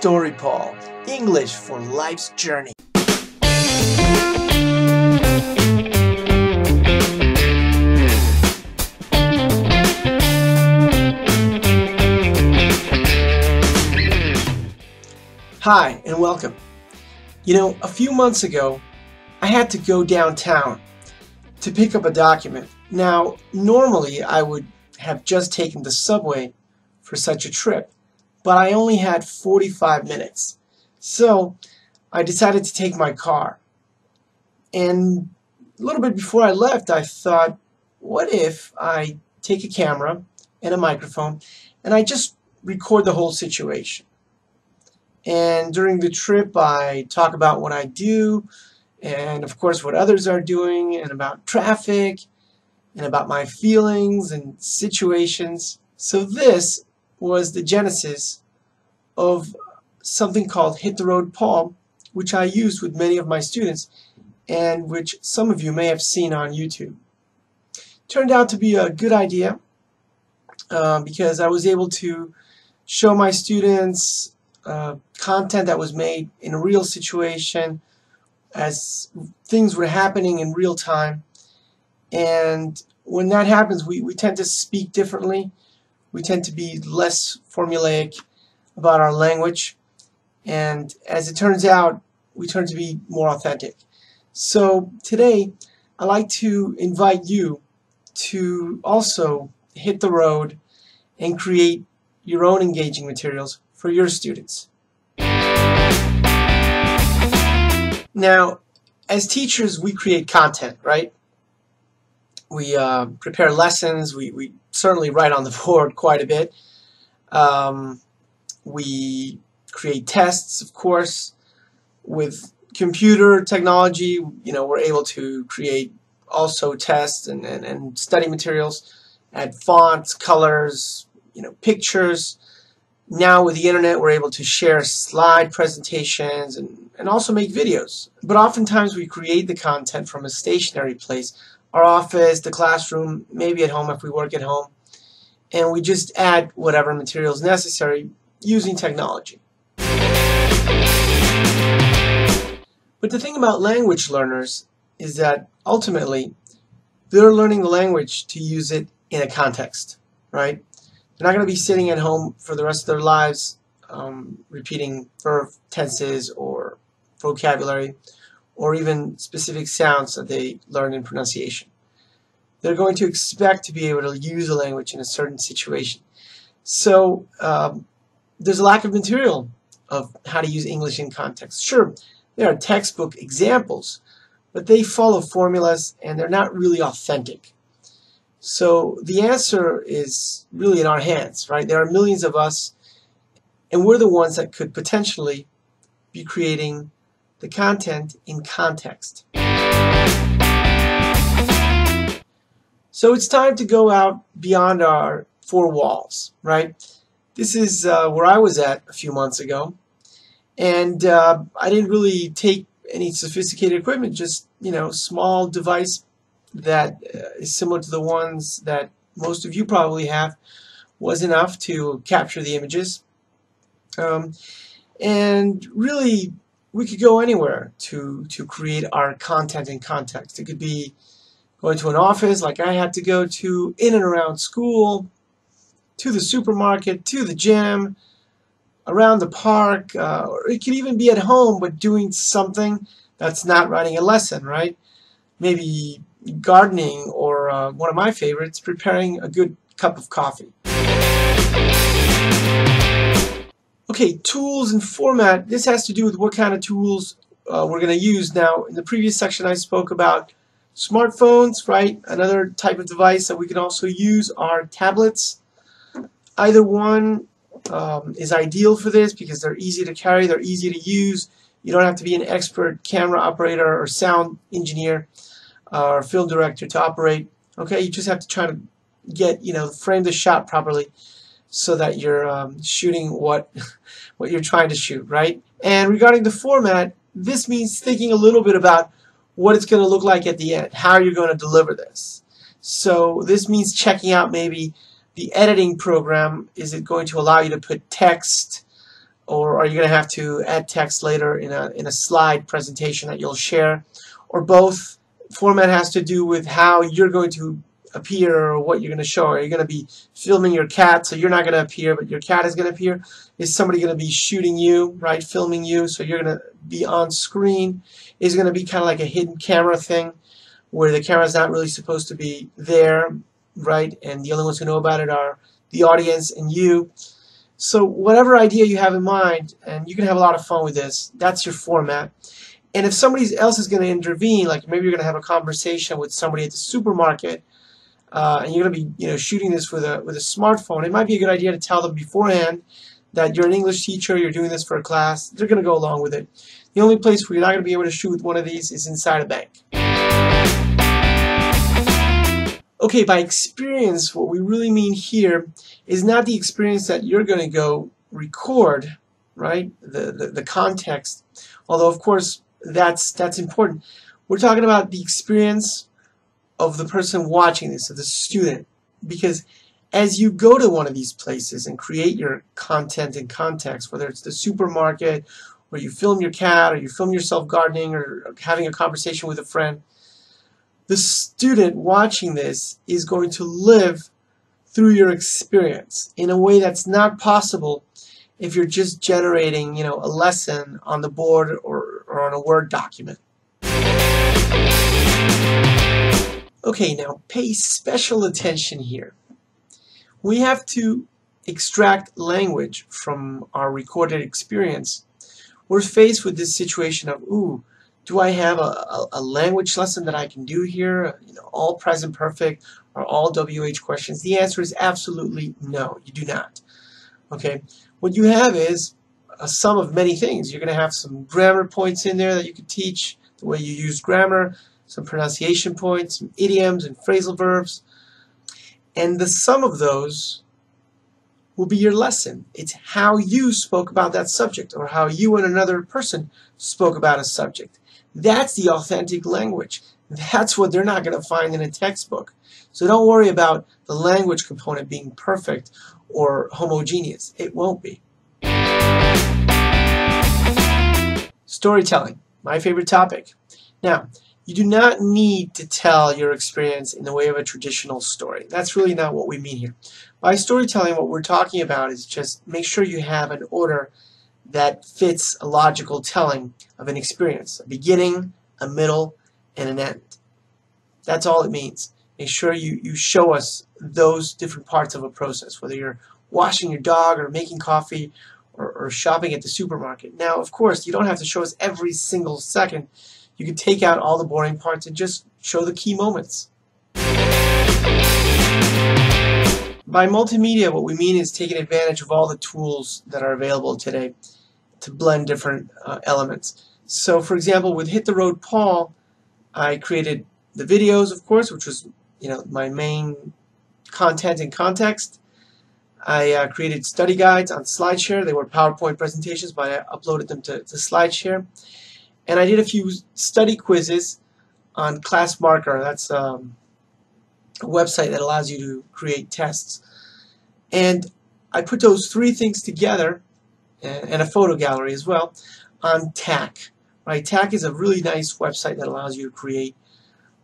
Story Paul, English for life's journey. Hi and welcome. You know, a few months ago I had to go downtown to pick up a document. Now, normally I would have just taken the subway for such a trip, but I only had 45 minutes. So I decided to take my car. And a little bit before I left, I thought, what if I take a camera and a microphone and I just record the whole situation? And during the trip I talk about what I do and of course what others are doing and about traffic and about my feelings and situations. So this was the genesis of something called Hit the Road Paul, which I used with many of my students and which some of you may have seen on YouTube. Turned out to be a good idea because I was able to show my students content that was made in a real situation as things were happening in real time. And when that happens, we tend to speak differently. We tend to be less formulaic about our language, and as it turns out, we turn to be more authentic. So today I'd like to invite you to also hit the road and create your own engaging materials for your students. Now, as teachers, we create content, right? We prepare lessons. We certainly write on the board quite a bit. We create tests, of course. With computer technology, you know, we're able to create also tests and study materials, add fonts, colors, you know, pictures. Now with the internet, we're able to share slide presentations and also make videos. But oftentimes we create the content from a stationary place, our office, the classroom, maybe at home if we work at home, and we just add whatever materials necessary using technology. But the thing about language learners is that ultimately they're learning the language to use it in a context, right? They're not going to be sitting at home for the rest of their lives repeating verb tenses or vocabulary or even specific sounds that they learn in pronunciation. They're going to expect to be able to use the language in a certain situation. So there's a lack of material of how to use English in context. Sure, there are textbook examples, but they follow formulas and they're not really authentic. So the answer is really in our hands, right? There are millions of us, and we're the ones that could potentially be creating the content in context. So it's time to go out beyond our four walls, right? This is where I was at a few months ago, and I didn't really take any sophisticated equipment, just, you know, small device that is similar to the ones that most of you probably have was enough to capture the images. And really, we could go anywhere to create our content in context. It could be going to an office like I had to go to, in and around school, to the supermarket, to the gym, around the park, or it could even be at home but doing something that's not writing a lesson, right? Maybe gardening, or one of my favorites, preparing a good cup of coffee. Okay, tools and format. This has to do with what kind of tools we're going to use. Now, in the previous section I spoke about smartphones, right? Another type of device that we can also use are tablets. Either one is ideal for this because they're easy to carry, they're easy to use. You don't have to be an expert camera operator or sound engineer or film director to operate. Okay, you just have to try to get, you know, frame the shot properly so that you're shooting what you're trying to shoot, right? And regarding the format, this means thinking a little bit about what it's going to look like at the end, how you're going to deliver this. So this means checking out maybe the editing program. Is it going to allow you to put text or are you going to have to add text later in a slide presentation that you'll share, or both? Format has to do with how you're going to appear or what you're going to show. Are you going to be filming your cat, so you're not going to appear, but your cat is going to appear? Is somebody going to be shooting you, right, filming you, so you're going to be on screen? Is it going to be kind of like a hidden camera thing where the camera's not really supposed to be there, right, and the only ones who know about it are the audience and you? So whatever idea you have in mind, and you can have a lot of fun with this, that's your format. And if somebody else is going to intervene, like maybe you're going to have a conversation with somebody at the supermarket, and you're going to be shooting this with a smartphone, it might be a good idea to tell them beforehand that you're an English teacher, you're doing this for a class. They're going to go along with it. The only place where you're not going to be able to shoot with one of these is inside a bank. Okay, by experience, what we really mean here is not the experience that you're going to go record, right? The context, although of course that's important. We're talking about the experience of the person watching this, of the student, because as you go to one of these places and create your content and context, whether it's the supermarket, or you film your cat, or you film yourself gardening, or having a conversation with a friend, the student watching this is going to live through your experience in a way that's not possible if you're just generating, a lesson on the board or on a Word document. Okay, now pay special attention here. We have to extract language from our recorded experience. We're faced with this situation of, ooh, do I have a language lesson that I can do here? All present perfect or all WH questions? The answer is absolutely no, you do not. Okay, what you have is a sum of many things. You're going to have some grammar points in there that you could teach, the way you use grammar, some pronunciation points, some idioms and phrasal verbs, and the sum of those will be your lesson. It's how you spoke about that subject, or how you and another person spoke about a subject. That's the authentic language. That's what they're not going to find in a textbook. So don't worry about the language component being perfect or homogeneous. It won't be. Storytelling, my favorite topic. Now, you do not need to tell your experience in the way of a traditional story. That's really not what we mean here. By storytelling, what we're talking about is just make sure you have an order that fits a logical telling of an experience. A beginning, a middle, and an end. That's all it means. Make sure you show us those different parts of a process, whether you're washing your dog or making coffee or shopping at the supermarket. Now, of course, you don't have to show us every single second. You can take out all the boring parts and just show the key moments. By multimedia, what we mean is taking advantage of all the tools that are available today to blend different elements. So, for example, with Hit the Road Paul, I created the videos, of course, which was my main content and context. I created study guides on SlideShare. They were PowerPoint presentations, but I uploaded them to SlideShare. And I did a few study quizzes on Class Marker. That's a website that allows you to create tests. And I put those three things together, and a photo gallery as well, on TAC. Right? TAC is a really nice website that allows you to create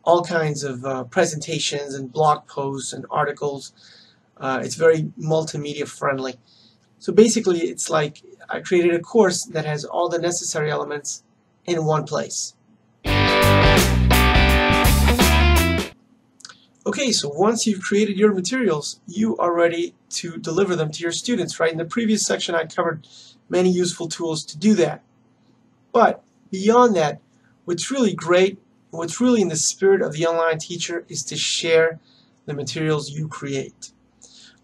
all kinds of presentations and blog posts and articles. It's very multimedia friendly. So basically, it's like I created a course that has all the necessary elements in one place. Okay, so once you've created your materials, you are ready to deliver them to your students, right? In the previous section, I covered many useful tools to do that. But beyond that, what's really great, what's really in the spirit of the online teacher is to share the materials you create.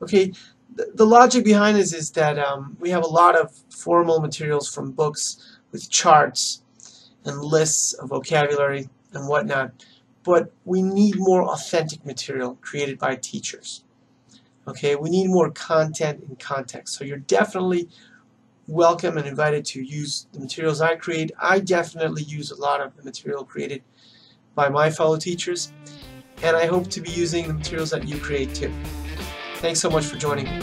Okay, the logic behind this is that we have a lot of formal materials from books with charts and lists of vocabulary and whatnot, but we need more authentic material created by teachers. Okay, we need more content and context. So you're definitely welcome and invited to use the materials I create. I definitely use a lot of the material created by my fellow teachers, and I hope to be using the materials that you create too. Thanks so much for joining me.